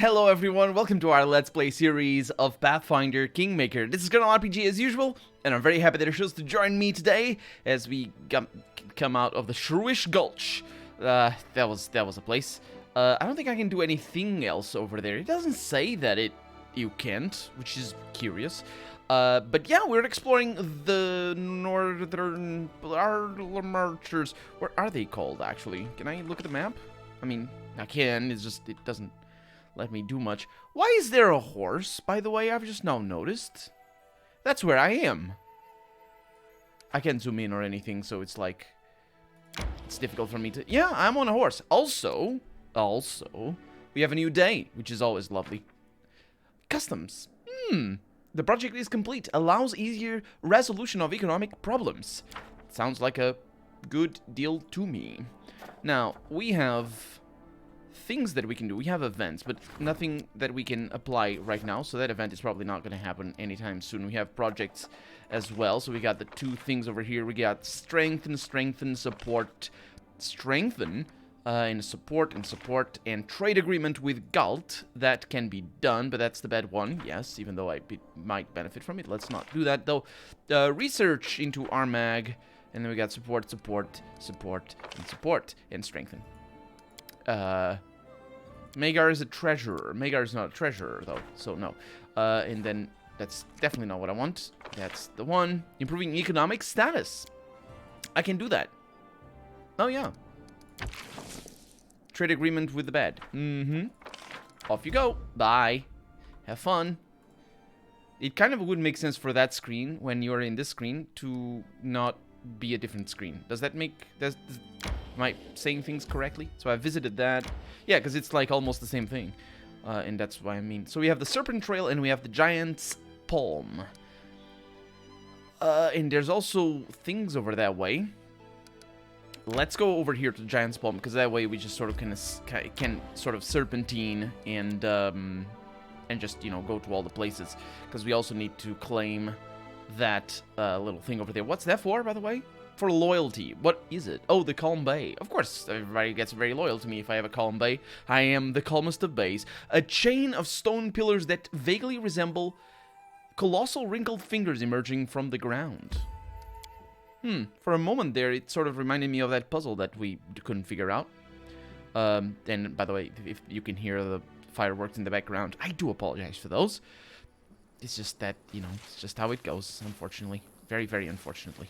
Hello everyone, welcome to our Let's Play series of Pathfinder Kingmaker. This is Colonel RPG as usual, and I'm very happy that you chose to join me today as we come out of the Shrewish Gulch. That was a place. I don't think I can do anything else over there. It doesn't say that you can't, which is curious. But yeah, we're exploring the northern marchers. What are they called, actually? Can I look at the map? I mean, I can, it's just, it doesn't let me do much. Why is there a horse, by the way? I've just now noticed. That's where I am. I can't zoom in or anything, so it's like, it's difficult for me to... Yeah, I'm on a horse. Also, we have a new day, which is always lovely. Customs. The project is complete. Allows easier resolution of economic problems. Sounds like a good deal to me. Now, we have things that we can do. We have events, but nothing that we can apply right now, so that event is probably not going to happen anytime soon. We have projects as well, so we got the two things over here. We got strengthen, support, strengthen, and support, and trade agreement with Galt. That can be done, but that's the bad one, yes, even though I might benefit from it. Let's not do that, though. Research into Armag, and then we got support, and strengthen. Magar is a treasurer. Magar is not a treasurer, though, so no. And then, that's definitely not what I want. That's the one. Improving economic status. I can do that. Oh, yeah. Trade agreement with the bed. Off you go. Bye. Have fun. It kind of would make sense for that screen, when you're in this screen, to not be a different screen. Does that make... Am I saying things correctly? So I visited that. Yeah, because it's like almost the same thing. And that's what I mean. So we have the Serpent Trail and we have the Giant's Palm. And there's also things over that way. Let's go over here to the Giant's Palm, because that way we just sort of can sort of serpentine and just, you know, go to all the places. Because we also need to claim that little thing over there. What's that for, by the way? For loyalty. What is it? Oh, the Calm Bay. Of course, everybody gets very loyal to me if I have a Calm Bay. I am the calmest of bays. A chain of stone pillars that vaguely resemble colossal wrinkled fingers emerging from the ground. For a moment there, it sort of reminded me of that puzzle that we couldn't figure out. And by the way, if you can hear the fireworks in the background, I do apologize for those. It's just that, you know, it's just how it goes, unfortunately. Very, very unfortunately.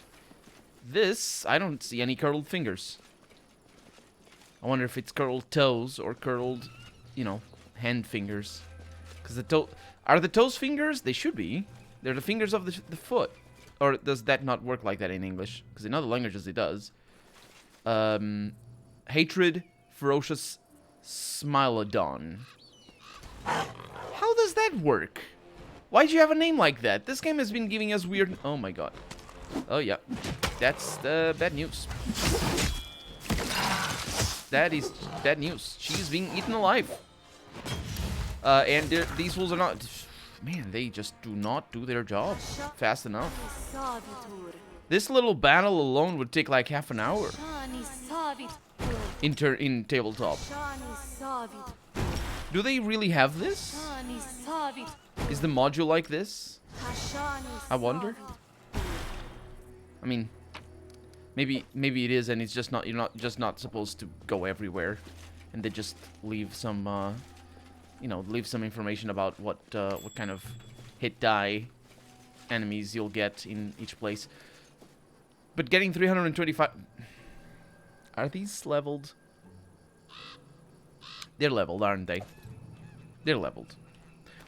This, I don't see any curled fingers. I wonder if it's curled toes or curled, you know, hand fingers. Because are the toes fingers? They should be. They're the fingers of the foot. Or does that not work like that in English? Because in other languages it does. Hatred, ferocious, smilodon. How does that work? Why'd you have a name like that? This game has been giving us weird... Oh my god. Oh yeah. That's bad news. That is bad news. She's being eaten alive. And these fools are not... Man, they just do not do their job fast enough. This little battle alone would take like half an hour. In tabletop. Do they really have this? Is the module like this? I wonder. I mean, maybe it is, and it's just not. You're just not supposed to go everywhere, and they just leave some, you know, leave some information about what kind of hit die enemies you'll get in each place. But getting 325, are these leveled? They're leveled, aren't they? They're leveled.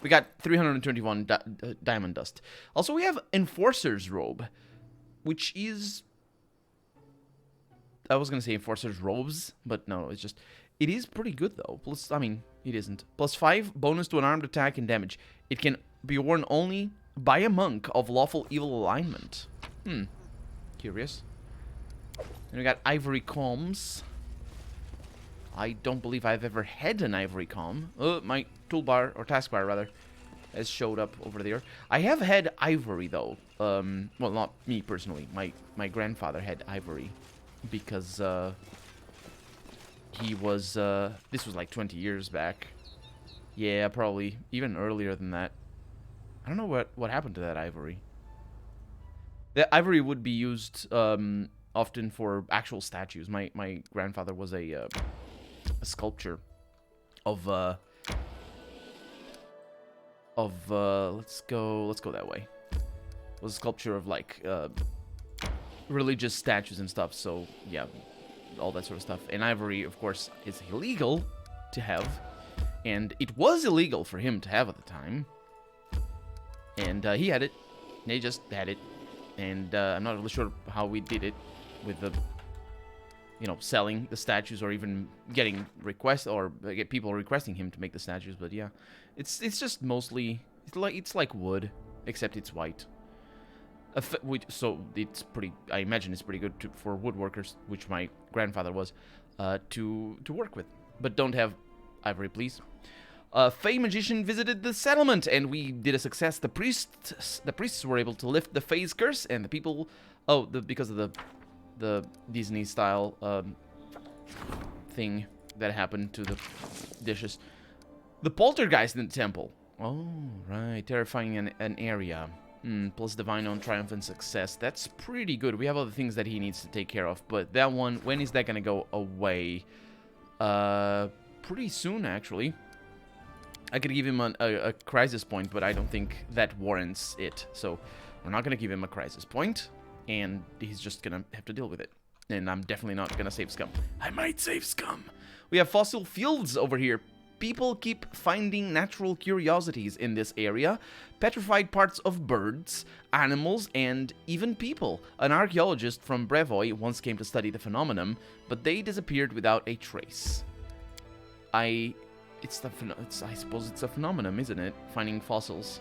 We got 321 diamond dust. Also, we have Enforcer's Robe, which is... I was going to say Enforcer's Robes, but no, it's just... It is pretty good, though. Plus, I mean, it isn't. Plus 5 bonus to an armed attack and damage. It can be worn only by a monk of lawful evil alignment. Curious. Then we got Ivory Combs. I don't believe I've ever had an Ivory Comb. My toolbar, or taskbar rather, has showed up over there. I have had ivory though. Well, not me personally. My grandfather had ivory because he was, this was like 20 years back. Yeah, probably even earlier than that. I don't know what happened to that ivory. The ivory would be used often for actual statues. My grandfather was a sculptor of let's go that way. Was a sculpture of like religious statues and stuff. So yeah, all that sort of stuff. And ivory, of course, is illegal to have, and it was illegal for him to have at the time. And he had it. They just had it. And I'm not really sure how we did it with the, you know, selling the statues or even getting requests or get people requesting him to make the statues. But yeah, it's just mostly it's like wood, except it's white. So it's pretty. I imagine it's pretty good for woodworkers, which my grandfather was, to work with. But don't have ivory, please. Fey magician visited the settlement, and we did a success. The priests were able to lift the Fey's curse, and the people, because of the Disney style thing that happened to the dishes. The poltergeist in the temple. Oh right, terrifying an area. Plus divine on triumph and success. That's pretty good. We have other things that he needs to take care of, but that one, when is that gonna go away? Pretty soon actually. I could give him a crisis point, but I don't think that warrants it. So we're not going to give him a crisis point, and he's just going to have to deal with it. And I'm definitely not going to save Scum. I might save Scum. We have fossil fields over here. People keep finding natural curiosities in this area. Petrified parts of birds, animals, and even people. An archaeologist from Brevoy once came to study the phenomenon, but they disappeared without a trace. I suppose it's a phenomenon, isn't it? Finding fossils.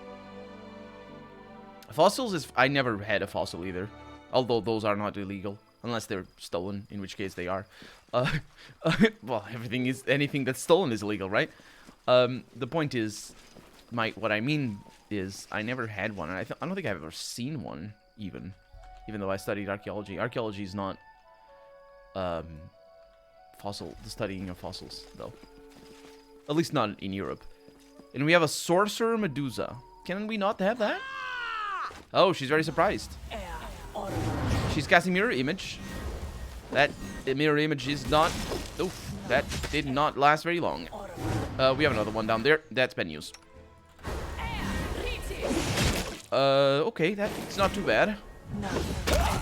Fossils is... I never had a fossil either. Although those are not illegal. Unless they're stolen, in which case they are. Well, anything that's stolen is illegal, right? The point is... What I mean is, I never had one. And I don't think I've ever seen one, even. Even though I studied archaeology. Archaeology is not... the studying of fossils, though. At least not in Europe. And we have a sorcerer Medusa. Can we not have that? Oh, she's very surprised. She's casting mirror image. That mirror image is not... Oof, that did not last very long. We have another one down there. That's been used. Okay, that's not too bad.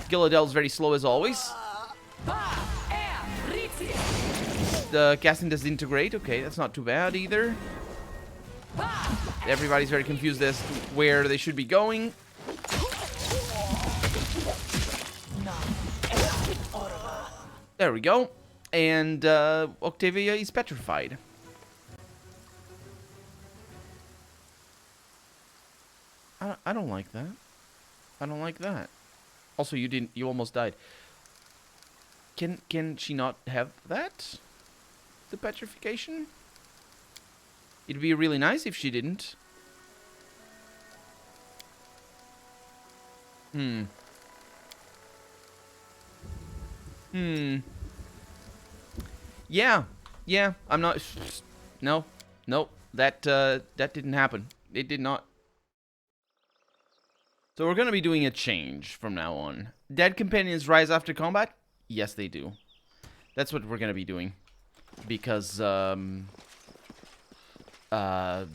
Giladel's very slow as always. Casting disintegrate. Okay, that's not too bad either. Everybody's very confused as to where they should be going. There we go. And Octavia is petrified. I don't like that. I don't like that. Also, you almost died. Can she not have that? The petrification? It'd be really nice if she didn't. Yeah, I'm not... No, that didn't happen. It did not. So we're gonna be doing a change from now on. Dead companions rise after combat? Yes, they do. That's what we're gonna be doing. Because, honestly, I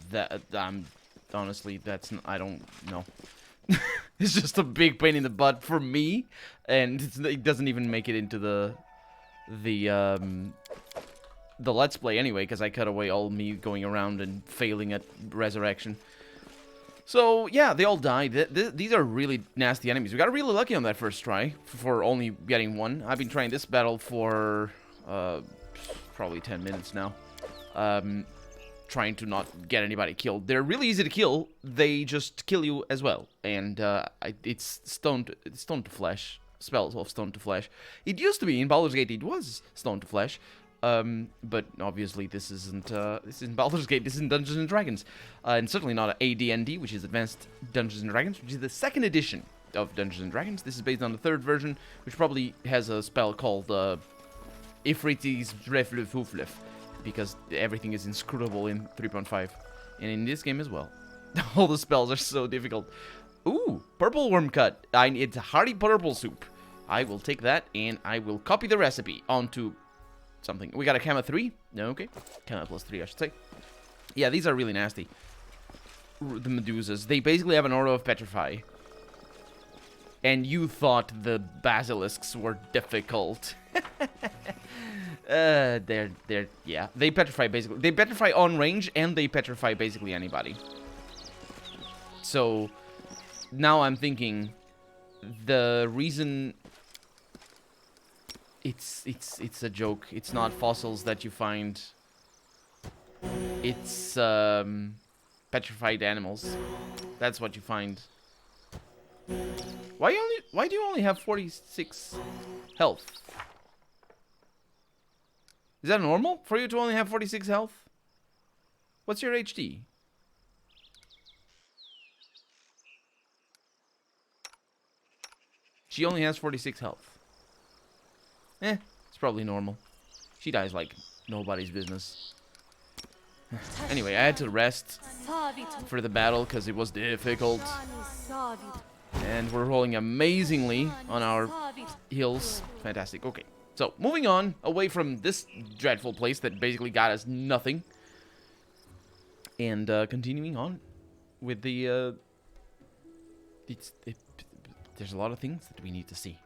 don't know. It's just a big pain in the butt for me, and it doesn't even make it into the Let's Play anyway, because I cut away all me going around and failing at resurrection. So, yeah, they all died. These are really nasty enemies. We got really lucky on that first try for only getting one. I've been trying this battle for, probably 10 minutes now. Trying to not get anybody killed. They're really easy to kill. They just kill you as well. And it's stone to flesh. Spells of stone to flesh. It used to be in Baldur's Gate. It was stone to flesh. But obviously this isn't Baldur's Gate. This isn't Dungeons and Dragons. And certainly not AD&D, which is Advanced Dungeons and Dragons, which is the second edition of Dungeons and Dragons. This is based on the third version, which probably has a spell called Ifritis Reflef Huflef. because everything is inscrutable in 3.5. And in this game as well. All the spells are so difficult. Ooh, purple worm cut. It's a hearty purple soup. I will take that, and I will copy the recipe onto something. We got a Kama 3? No, okay. Kama plus 3, I should say. Yeah, these are really nasty. The Medusas. They basically have an aura of petrify. And you thought the basilisks were difficult. Yeah. They petrify basically. They petrify on range, and they petrify basically anybody. So, now I'm thinking, the reason... It's a joke. It's not fossils that you find. It's, petrified animals. That's what you find. Why do you only have 46 health? Is that normal for you to only have 46 health? What's your HD? She only has 46 health. It's probably normal. She dies like nobody's business. Anyway, I had to rest for the battle because it was difficult. And we're rolling amazingly on our heals. Fantastic. Okay. So, moving on, away from this dreadful place that basically got us nothing. And continuing on with the... there's a lot of things that we need to see.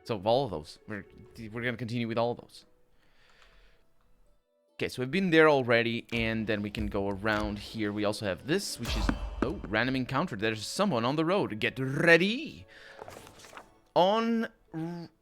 So, all of those. We're going to continue with all of those. Okay, so we've been there already, and then we can go around here. We also have this, which is... Oh, random encounter. There's someone on the road. Get ready! On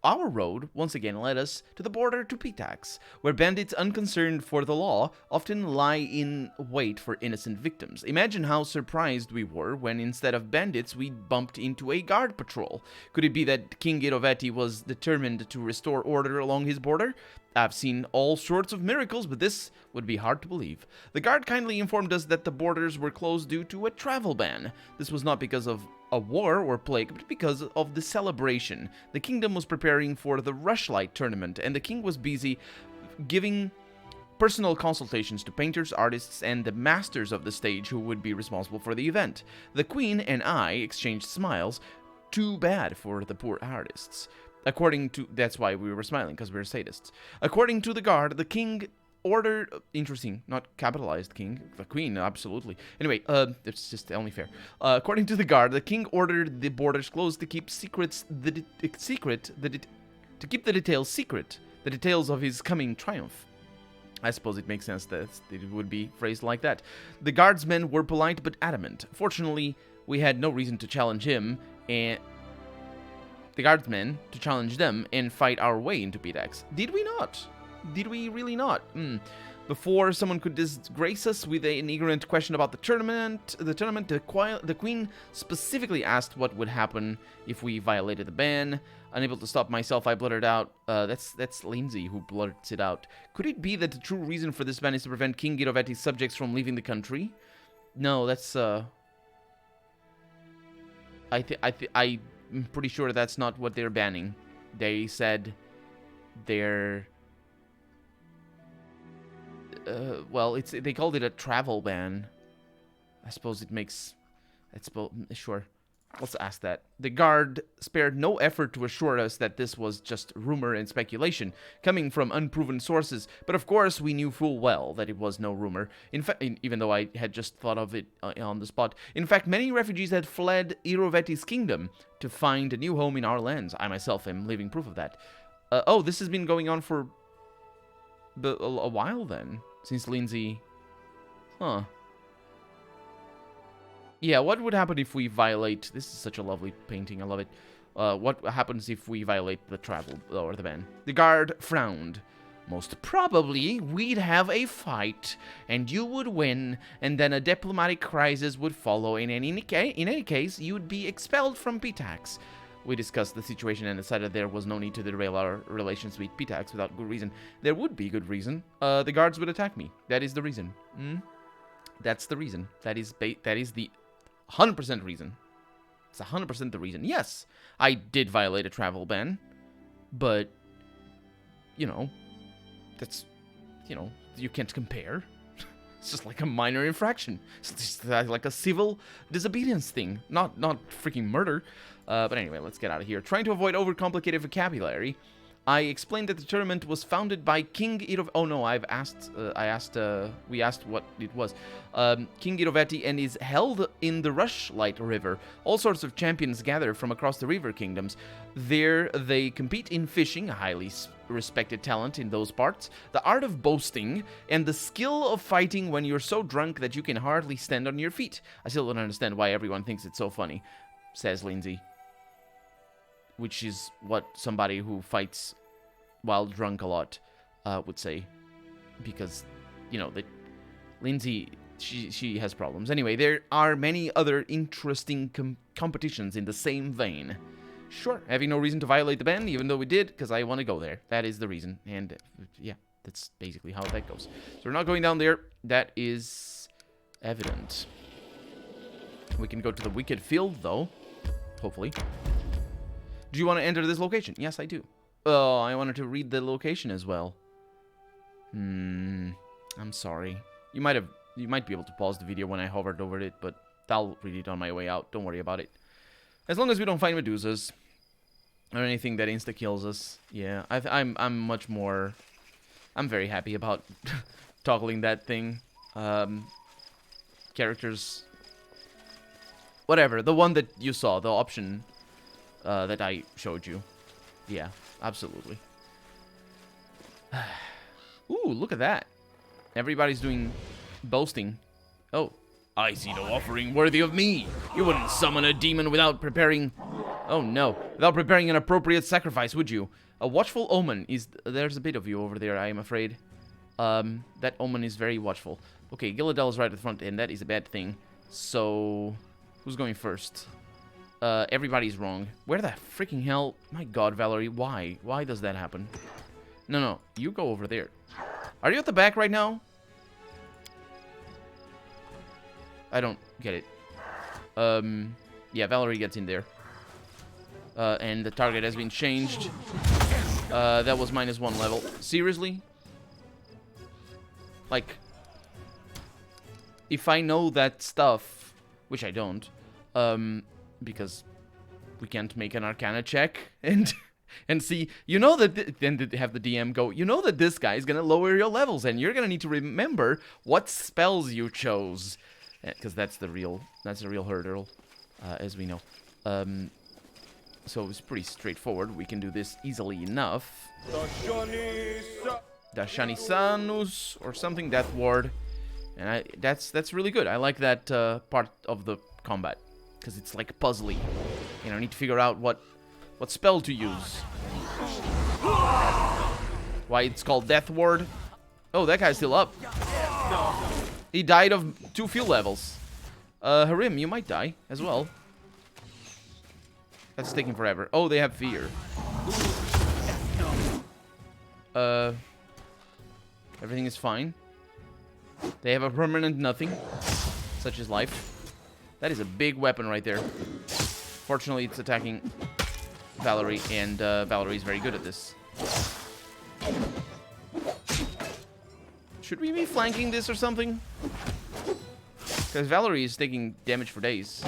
our road, once again, led us to the border to Pitax, where bandits unconcerned for the law often lie in wait for innocent victims. Imagine how surprised we were when, instead of bandits, we bumped into a guard patrol. Could it be that King Girovetti was determined to restore order along his border? I've seen all sorts of miracles, but this would be hard to believe. The guard kindly informed us that the borders were closed due to a travel ban. This was not because of a war or plague, but because of the celebration. The kingdom was preparing for the Rushlight tournament, and the king was busy giving personal consultations to painters, artists, and the masters of the stage who would be responsible for the event. The queen and I exchanged smiles. Too bad for the poor artists. According to... That's why we were smiling, because we were sadists. According to the guard, the king ordered... Interesting, not capitalized king. The queen, absolutely. Anyway, it's just only fair. According to the guard, the king ordered the borders closed to keep to keep the details secret. The details of his coming triumph. I suppose it makes sense that it would be phrased like that. The guardsmen were polite but adamant. Fortunately, we had no reason to challenge him, and... the guardsmen to challenge them and fight our way into Pitax. Did we not? Did we really not? Before someone could disgrace us with an ignorant question about the tournament, the queen specifically asked what would happen if we violated the ban. Unable to stop myself, I blurted out, that's Lindsay who blurts it out. Could it be that the true reason for this ban is to prevent King Girovetti's subjects from leaving the country? No, that's, I'm pretty sure that's not what they're banning. They said they're... well, they called it a travel ban. I suppose it makes... Sure. Let's ask that. The guard spared no effort to assure us that this was just rumor and speculation, coming from unproven sources, but of course we knew full well that it was no rumor, even though I had just thought of it on the spot. In fact, many refugees had fled Girovetti's kingdom to find a new home in our lands. I myself am living proof of that. Oh, this has been going on for a while then, since Lindsay... Huh. Yeah, what would happen if we violate... This is such a lovely painting, I love it. What happens if we violate the travel or the ban? The guard frowned. Most probably, we'd have a fight, and you would win, and then a diplomatic crisis would follow. In any case, you'd be expelled from Pitax. We discussed the situation and decided there was no need to derail our relations with Pitax without good reason. There would be good reason. The guards would attack me. That is the reason. That's the reason. That is the 100% reason. It's 100% the reason. Yes, I did violate a travel ban, but, you know, that's, you know, you can't compare. It's just like a minor infraction. It's just like a civil disobedience thing, not freaking murder. But anyway, let's get out of here. Trying to avoid overcomplicated vocabulary, I explained that the tournament was founded by King Irovetti. Oh no, we asked what it was. King Irovetti, and is held in the Rushlight River. All sorts of champions gather from across the river kingdoms. There they compete in fishing, a highly respected talent in those parts, the art of boasting, and the skill of fighting when you're so drunk that you can hardly stand on your feet. I still don't understand why everyone thinks it's so funny, says Lindsay. Which is what somebody who fights while drunk a lot would say. Because, you know, Lindsay, she has problems. Anyway, there are many other interesting competitions in the same vein. Sure, having no reason to violate the ban, even though we did, because I want to go there. That is the reason. And, yeah, that's basically how that goes. So we're not going down there. That is evident. We can go to the Wicked Field, though. Hopefully. Do you want to enter this location? Yes, I do. Oh, I wanted to read the location as well. I'm sorry. You might be able to pause the video when I hovered over it, but I'll read it on my way out. Don't worry about it. As long as we don't find Medusas or anything that insta-kills us. Yeah, I'm much more... I'm very happy about toggling that thing. Characters... Whatever, the one that you saw, the option... that I showed you. Yeah, absolutely. Ooh, look at that. Everybody's doing boasting. Oh, I see no offering worthy of me. You wouldn't summon a demon without preparing... Oh no, without preparing an appropriate sacrifice, would you? A watchful omen is... There's a bit of you over there, I am afraid. That omen is very watchful. Okay, Gilladel is right at the front, and that is a bad thing. So, who's going first? Everybody's wrong. Where the freaking hell? My god, Valerie, why? Why does that happen? No, you go over there. Are you at the back right now? I don't get it. Yeah, Valerie gets in there. And the target has been changed. That was -1 level. Seriously? Like, if I know that stuff, which I don't, because we can't make an Arcana check and see, you know that, then have the DM go, you know that this guy is gonna lower your levels, and you're gonna need to remember what spells you chose, because that's the real hurdle, as we know. So it's pretty straightforward. We can do this easily enough. Dashani Sanus or something, Death Ward, and that's really good. I like that part of the combat. Because it's like puzzly. You know, I need to figure out what spell to use. Why it's called Death Ward. Oh, that guy's still up. He died of 2 fuel levels. Harim, you might die as well. That's taking forever. Oh, they have fear. Everything is fine. They have a permanent nothing, such as life. That is a big weapon right there. Fortunately, it's attacking Valerie, and Valerie is very good at this. Should we be flanking this or something? Because Valerie is taking damage for days.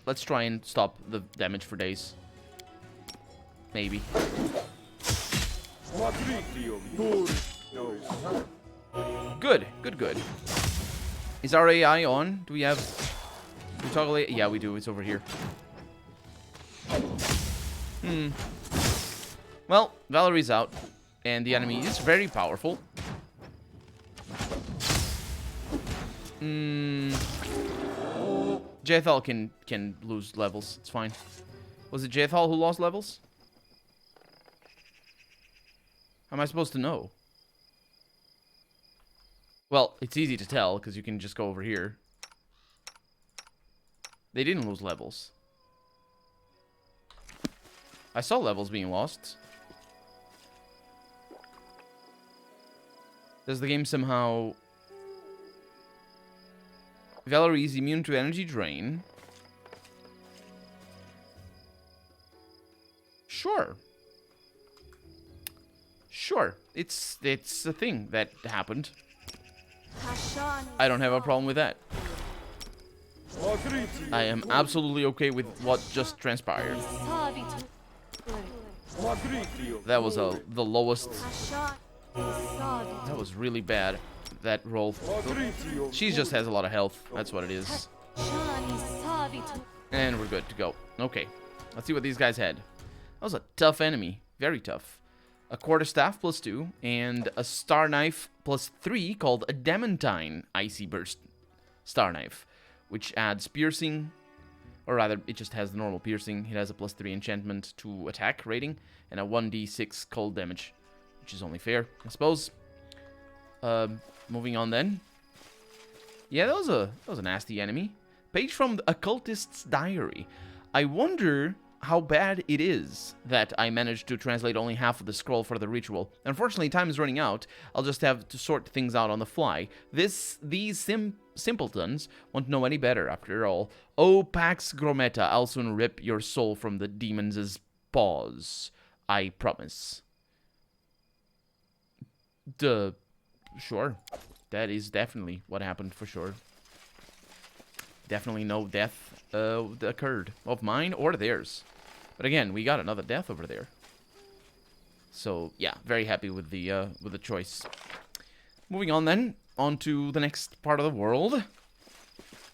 Let's try and stop the damage for days. Maybe. Good. Is our AI on? Do we toggle it? Yeah, we do. It's over here. Well, Valerie's out. And the enemy is very powerful. Jethal can lose levels. It's fine. Was it Jethal who lost levels? How am I supposed to know? Well, it's easy to tell, because you can just go over here. They didn't lose levels. I saw levels being lost. Does the game somehow... Valerie is immune to energy drain. Sure. it's a thing that happened. I don't have a problem with that. I am absolutely okay with what just transpired. That was the lowest. That was really bad. That roll. She just has a lot of health. That's what it is. And we're good to go. Okay. Let's see what these guys had. That was a tough enemy. Very tough. A quarterstaff +2 and a star knife +3 called a Damantine Icy Burst star knife, which adds piercing, or rather, it just has the normal piercing. It has a +3 enchantment to attack rating and a 1d6 cold damage, which is only fair, I suppose. Moving on then. Yeah, that was a nasty enemy. Page from the Occultist's Diary. I wonder how bad it is that I managed to translate only half of the scroll for the ritual. Unfortunately, time is running out. I'll just have to sort things out on the fly. These simpletons won't know any better after all. Oh, Pax Grometa, I'll soon rip your soul from the demons' paws. I promise. Sure. That is definitely what happened for sure. Definitely no death occurred of mine or theirs. But again, we got another death over there. So yeah, very happy with the choice. Moving on then, on to the next part of the world.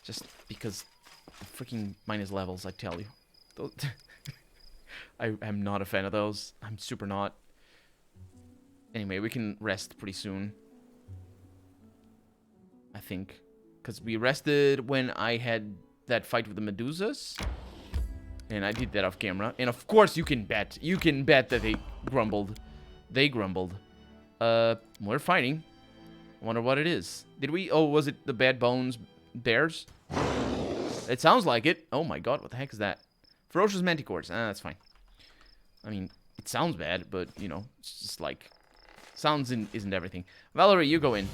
Just because freaking minus levels, I tell you. I am not a fan of those. I'm super not. Anyway, we can rest pretty soon. I think. Because we rested when I had that fight with the Medusas. And I did that off camera. And of course you can bet. You can bet that they grumbled. They grumbled. We're fighting. I wonder what it is. Did we? Oh, was it the Bad Bones Bears? It sounds like it. Oh my god, what the heck is that? Ferocious Manticores. Ah, that's fine. I mean, it sounds bad, but, you know, it's just like... Sounds isn't everything. Valerie, you go in.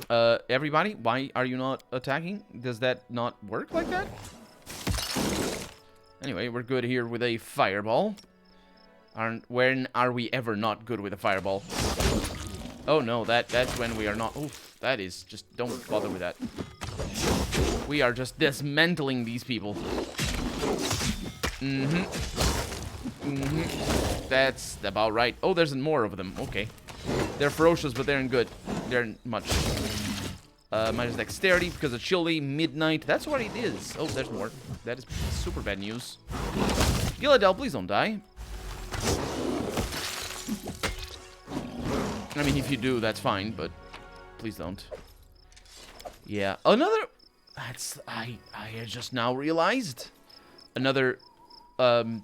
Everybody, why are you not attacking? Does that not work like that? Anyway, we're good here with a fireball. When are we ever not good with a fireball? Oh no, that's when we are not. Oof, that is just, don't bother with that. We are just dismantling these people. That's about right. Oh, there's more of them. Okay. They're ferocious, but they're good. They're much. Minus dexterity because of chilly, midnight. That's what it is. Oh, there's more. That is super bad news. Gilladel, please don't die. I mean, if you do, that's fine, but please don't. Yeah. Another... That's... I just now realized. Another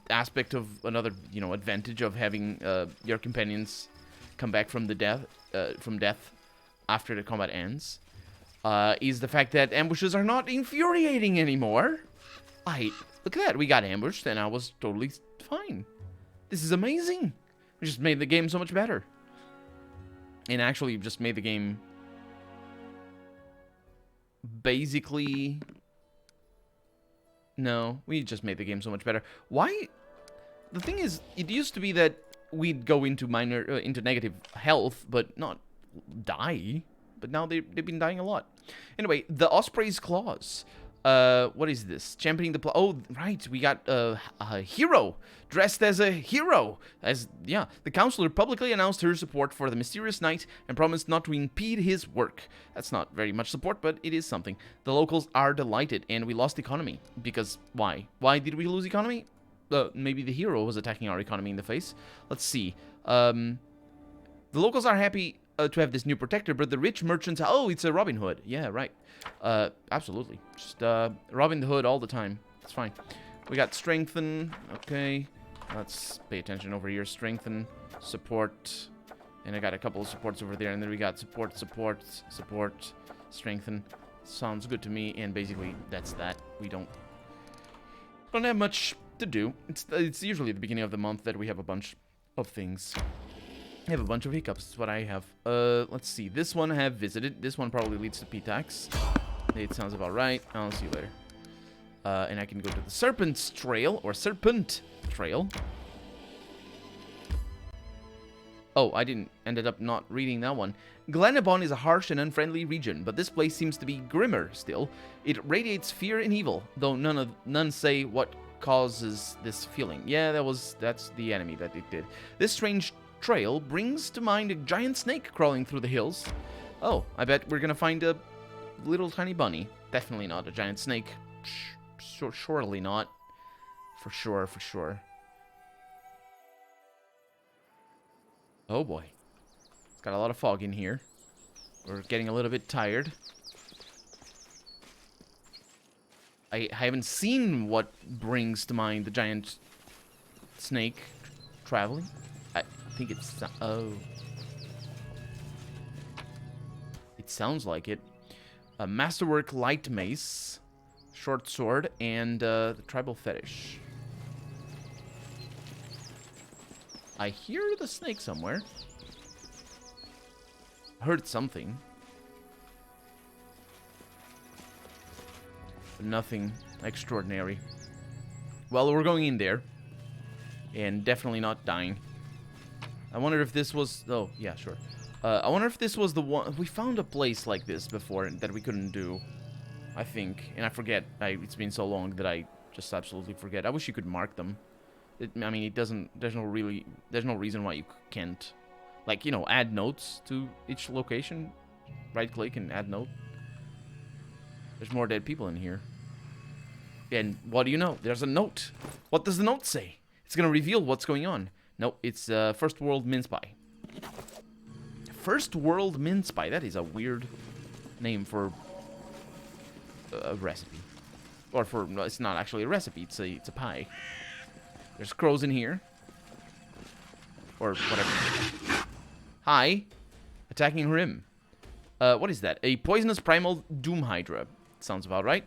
aspect of... Another, you know, advantage of having your companions come back from the death after the combat ends. Is the fact that ambushes are not infuriating anymore. Look at that. We got ambushed and I was totally fine. This is amazing. We just made the game so much better. And actually just made the game basically... No, we just made the game so much better. Why? The thing is, it used to be that we'd go into into negative health, but not die. But now they've been dying a lot. Anyway, the Osprey's Claws. What is this? Championing the... Oh, right. We got a hero. Dressed as a hero. Yeah. The counselor publicly announced her support for the mysterious knight and promised not to impede his work. That's not very much support, but it is something. The locals are delighted, and we lost economy. Because why? Why did we lose economy? Maybe the hero was attacking our economy in the face. Let's see. The locals are happy... to have this new protector, but the rich merchants... Oh, it's a Robin Hood. Yeah, right. Absolutely. Just Robin Hood all the time. It's fine. We got strengthen. Okay. Let's pay attention over here. Strengthen, support. And I got a couple of supports over there. And then we got support, strengthen. Sounds good to me. And basically, that's that. We don't have much to do. It's usually the beginning of the month that we have a bunch of things. I have a bunch of hiccups, that's what I have. Let's see. This one I have visited. This one probably leads to P-Tax. It sounds about right. I'll see you later. And I can go to the Serpent's Trail, or Serpent Trail. Oh, I ended up not reading that one. Glenabon is a harsh and unfriendly region, but this place seems to be grimmer still. It radiates fear and evil, though none say what causes this feeling. Yeah, that's the enemy that it did. This strange trail brings to mind a giant snake crawling through the hills. Oh, I bet we're gonna find a little tiny bunny. Definitely not a giant snake. Surely not. For sure. Oh boy. It's got a lot of fog in here. We're getting a little bit tired. I haven't seen what brings to mind the giant snake traveling. I think it's... Oh. It sounds like it. A masterwork light mace, short sword, and the tribal fetish. I hear the snake somewhere. Heard something. But nothing extraordinary. Well, we're going in there. And definitely not dying. I wonder if this was... Oh, yeah, sure. I wonder if this was the one... We found a place like this before that we couldn't do. I think. And I forget. It's been so long that I just absolutely forget. I wish you could mark them. I mean, it doesn't... There's no reason why you can't... Like, you know, add notes to each location. Right-click and add note. There's more dead people in here. And what do you know? There's a note. What does the note say? It's going to reveal what's going on. No, it's First World Mince Pie. First World Mince Pie. That is a weird name for a recipe. Or for... No, it's not actually a recipe. It's a pie. There's crows in here. Or whatever. Hi. Attacking Harim. What is that? A poisonous primal doom hydra. Sounds about right.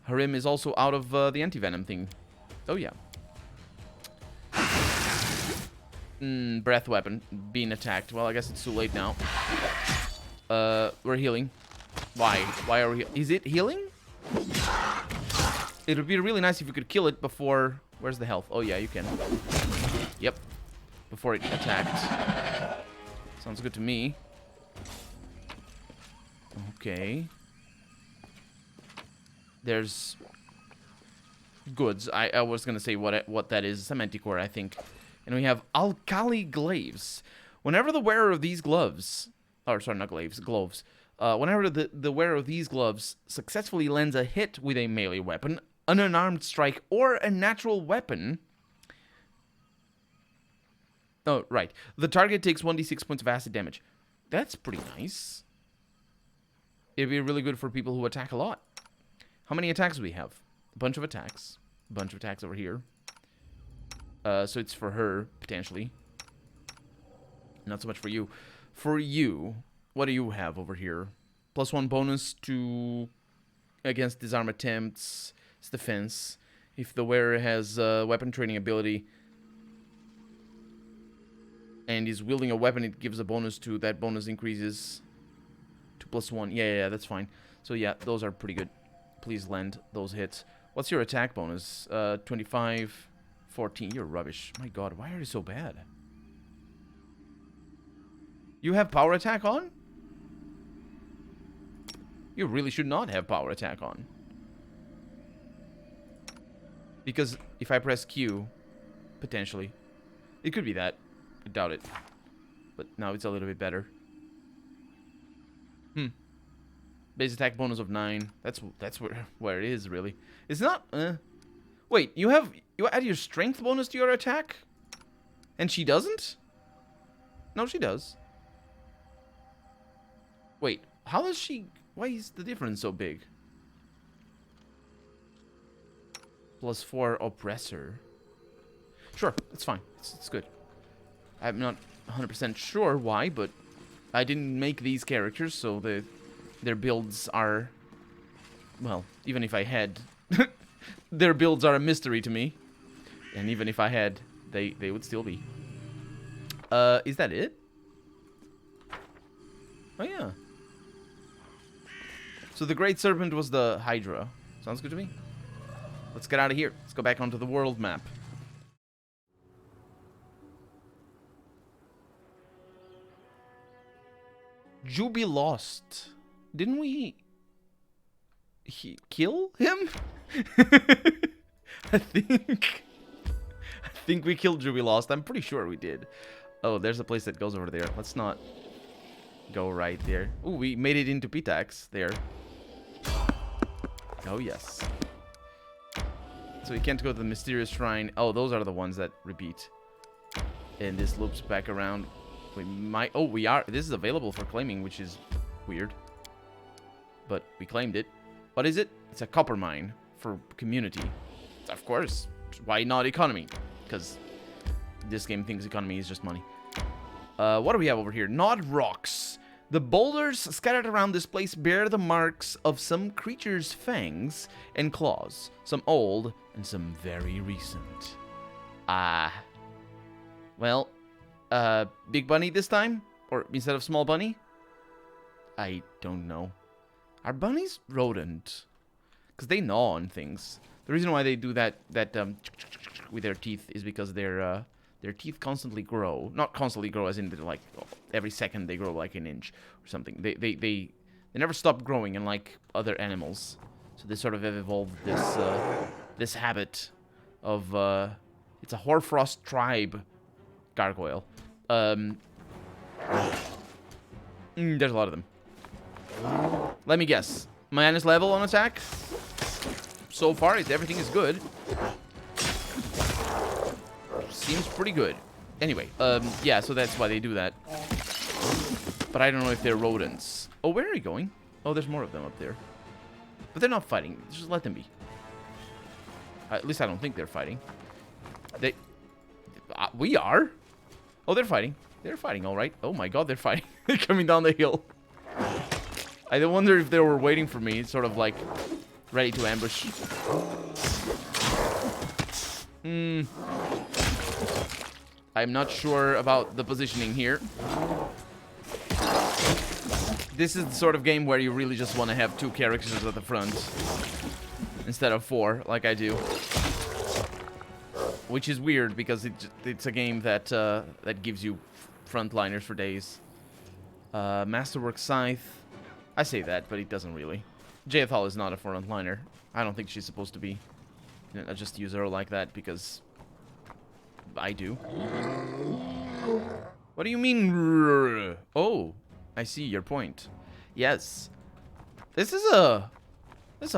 Harim is also out of the anti-venom thing. Oh, yeah. Breath weapon. Being attacked. Well, I guess it's too late now. We're healing. Why? Why are we... Is it healing? It would be really nice if you could kill it before... Where's the health? Oh, yeah, you can. Yep. Before it attacked. Sounds good to me. Okay. There's goods. I was gonna say what that is. It's a manticore, I think. And we have alkali glaives. Whenever the wearer of these gloves, or sorry, not glaives, gloves. Whenever the wearer of these gloves successfully lands a hit with a melee weapon, an unarmed strike, or a natural weapon. Oh, right. The target takes 1d6 points of acid damage. That's pretty nice. It'd be really good for people who attack a lot. How many attacks do we have? A bunch of attacks. A bunch of attacks over here. So it's for her, potentially. Not so much for you. For you, what do you have over here? +1 bonus to... Against disarm attempts. It's defense. If the wearer has weapon training ability... And is wielding a weapon, it gives a bonus to... That bonus increases... to +1. Yeah, that's fine. So yeah, those are pretty good. Please land those hits. What's your attack bonus? 25, 14. You're rubbish. My god, why are you so bad? You have power attack on? You really should not have power attack on. Because if I press Q, potentially, it could be that. I doubt it. But now it's a little bit better. Base attack bonus of 9. That's where it is, really. It's not... Wait, you add your strength bonus to your attack? And she doesn't? No, she does. Wait, how does she... Why is the difference so big? +4 oppressor. Sure, it's fine. It's good. I'm not 100% sure why, but I didn't make these characters, so their builds are... Well, even if I had... their builds are a mystery to me. And even if I had, they would still be. Is that it? Oh, yeah. So the Great Serpent was the Hydra. Sounds good to me. Let's get out of here. Let's go back onto the world map. Juby lost. Didn't we kill him? I think we killed Juby lost. I'm pretty sure we did. Oh, there's a place that goes over there. Let's not go right there. Ooh, we made it into Pitax there. Oh, yes. So we can't go to the mysterious shrine. Oh, those are the ones that repeat. And this loops back around. We might... Oh, we are... This is available for claiming, which is weird. But we claimed it. What is it? It's a copper mine for community. Of course. Why not economy? Because this game thinks economy is just money. What do we have over here? Gnawed rocks. The boulders scattered around this place bear the marks of some creature's fangs and claws. Some old and some very recent. Well, big bunny this time? Or instead of small bunny? I don't know. Are bunnies rodent? Because they gnaw on things. The reason why they do that with their teeth is because their teeth constantly grow. Not constantly grow as in like every second they grow like an inch or something. They never stop growing, unlike other animals. So they sort of have evolved this habit of it's a hoarfrost tribe gargoyle. There's a lot of them. Let me guess. Minus level on attack. So far, everything is good. Seems pretty good. Anyway, yeah, so that's why they do that. But I don't know if they're rodents. Oh, where are you going? Oh, there's more of them up there. But they're not fighting. Just let them be. At least I don't think they're fighting. They... we are? Oh, they're fighting. They're fighting, all right. Oh my god, they're fighting. They're coming down the hill. I wonder if they were waiting for me, sort of like ready to ambush. I'm not sure about the positioning here. This is the sort of game where you really just want to have 2 characters at the front instead of 4, like I do. Which is weird because it's a game that that gives you frontliners for days. Masterwork Scythe. I say that, but it doesn't really. Jethal is not a frontliner. I don't think she's supposed to be. I just use her like that because I do. What do you mean? Oh, I see your point. Yes. This is a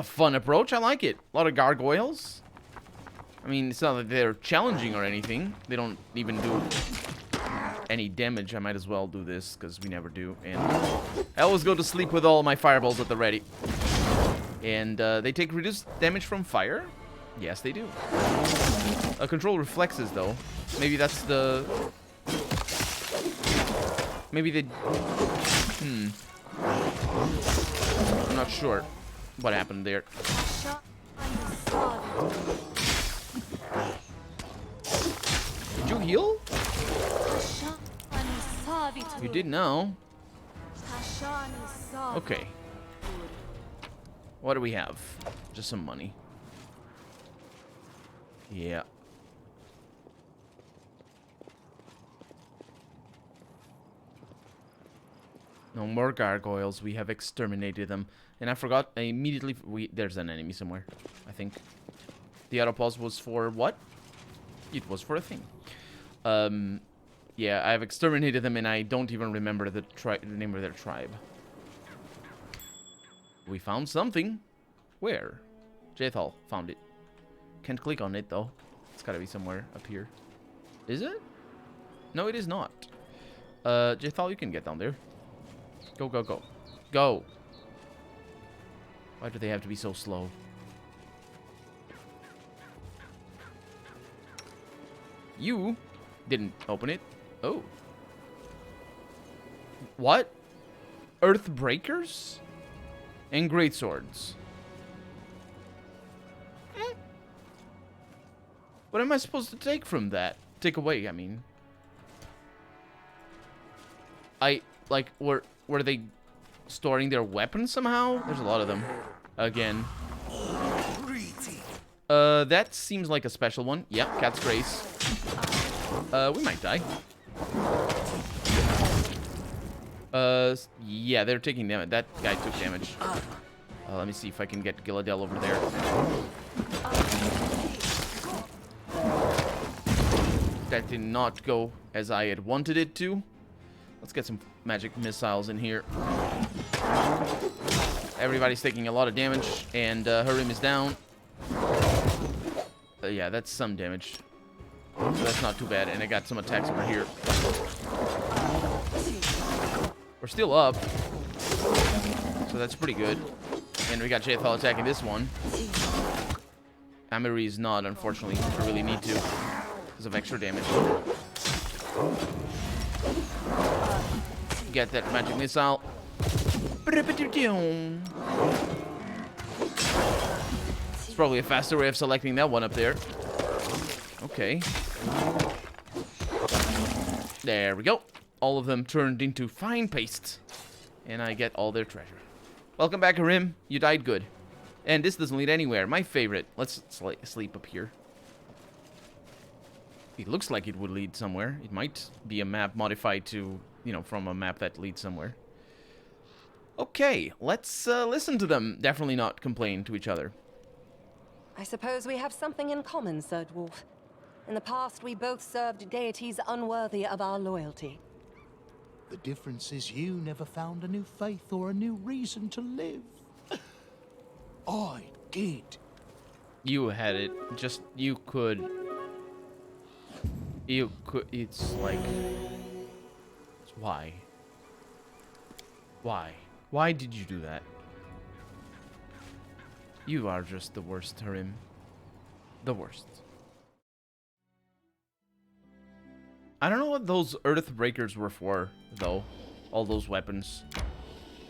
fun approach. I like it. A lot of gargoyles. I mean, it's not that they're challenging or anything. They don't even do any damage. I might as well do this because we never do. And I always go to sleep with all my fireballs at the ready. And they take reduced damage from fire. Yes, they do. Control reflexes, though. Maybe that's the... Maybe they... I'm not sure what happened there. Did you heal? You did now. Okay. What do we have? Just some money. Yeah. No more gargoyles. We have exterminated them. And I forgot, I immediately... there's an enemy somewhere, I think. The other pause was for what? It was for a thing. Yeah, I've exterminated them and I don't even remember the name of their tribe. We found something. Where? Jethal found it. Can't click on it though. It's gotta be somewhere up here. Is it? No, it is not. Jethal, you can get down there. Go, go, go. Go! Why do they have to be so slow? You didn't open it. Oh. What? Earthbreakers? And greatswords. What am I supposed to take from that? Take away, I mean. Were they storing their weapons somehow? There's a lot of them. Again. That seems like a special one. Yep, Cat's Grace. We might die. Yeah, they're taking damage. That guy took damage. Let me see if I can get Gilladel over there. That did not go as I had wanted it to. Let's get some magic missiles in here. Everybody's taking a lot of damage, and Harim is down. Yeah, that's some damage. So that's not too bad, and I got some attacks over here. We're still up, so that's pretty good. And we got Jethal attacking this one. Amiri is not, unfortunately. I really need to, because of extra damage. Get that magic missile. It's probably a faster way of selecting that one up there. Okay. There we go. All of them turned into fine paste. And I get all their treasure. Welcome back, Harim. You died good. And this doesn't lead anywhere. My favorite. Let's sleep up here. It looks like it would lead somewhere. It might be a map modified to, you know, from a map that leads somewhere. Okay, let's listen to them. Definitely not complain to each other. I suppose we have something in common, Sir Dwarf. In the past, we both served deities unworthy of our loyalty. The difference is you never found a new faith or a new reason to live. I did. You had it. Just, you could. It's like... Why? Why? Why did you do that? You are just the worst, Harim. The worst. I don't know what those earth breakers were for, though. All those weapons.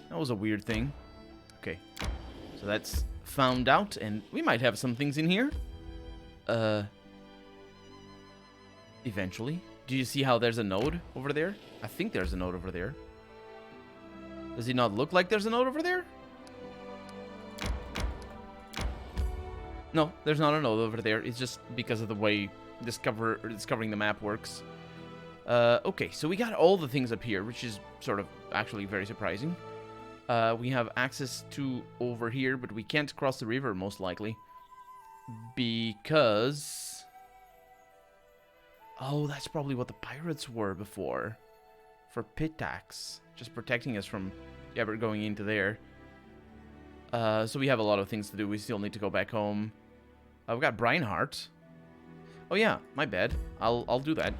That was a weird thing. Okay. So that's found out, and we might have some things in here. Eventually. Do you see how there's a node over there? I think there's a node over there. Does it not look like there's a node over there? No, there's not a node over there. It's just because of the way discovering the map works. Okay, so we got all the things up here, which is sort of actually very surprising. We have access to over here, but we can't cross the river, most likely. Because... Oh, that's probably what the pirates were before. For pit tax. Just protecting us from ever going into there. So we have a lot of things to do. We still need to go back home. We've got Brineheart. Oh yeah, my bad. I'll do that.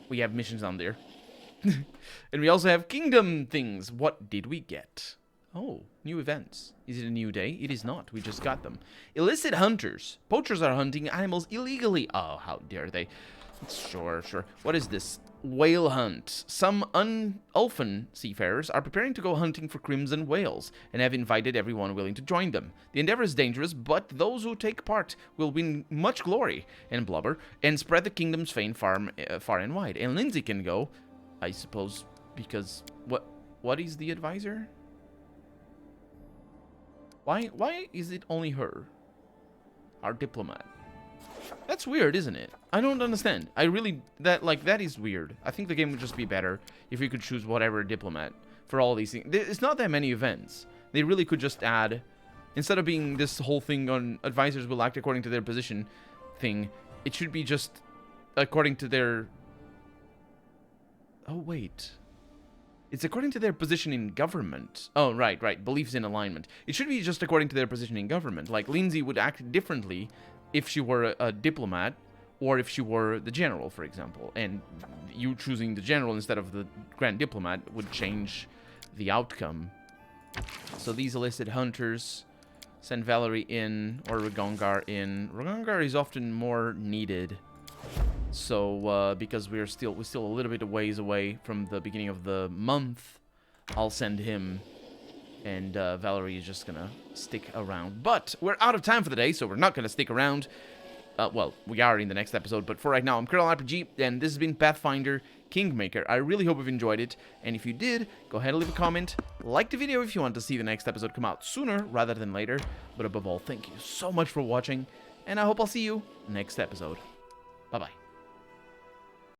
We have missions on there. And we also have kingdom things. What did we get? Oh, new events. Is it a new day? It is not. We just got them. Illicit hunters. Poachers are hunting animals illegally. Oh, how dare they. Sure. What is this? Whale hunt. Some elfin seafarers are preparing to go hunting for crimson whales and have invited everyone willing to join them. The endeavor is dangerous, but those who take part will win much glory and blubber and spread the kingdom's fame far and wide. And Lindsay can go, I suppose, because what is the advisor? Why is it only her? Our diplomat. That's weird, isn't it? I don't understand. That is weird. I think the game would just be better if we could choose whatever diplomat for all these things. It's not that many events. They really could just add, instead of being this whole thing on advisors will act according to their position thing, it should be just according to their... Oh, wait. It's according to their position in government. Oh, right. Beliefs in alignment. It should be just according to their position in government. Like, Lindsay would act differently if she were a diplomat or if she were the general, for example. And you choosing the general instead of the grand diplomat would change the outcome. So these illicit hunters send Valerie in or Ragongar in. Ragongar is often more needed. So, because we're still a little bit of ways away from the beginning of the month, I'll send him, and Valerie is just gonna stick around. But we're out of time for the day, so we're not gonna stick around. Well, we are in the next episode, but for right now, I'm Colonel RPG, and this has been Pathfinder Kingmaker. I really hope you've enjoyed it, and if you did, go ahead and leave a comment, like the video if you want to see the next episode come out sooner rather than later, but above all, thank you so much for watching, and I hope I'll see you next episode. Bye-bye.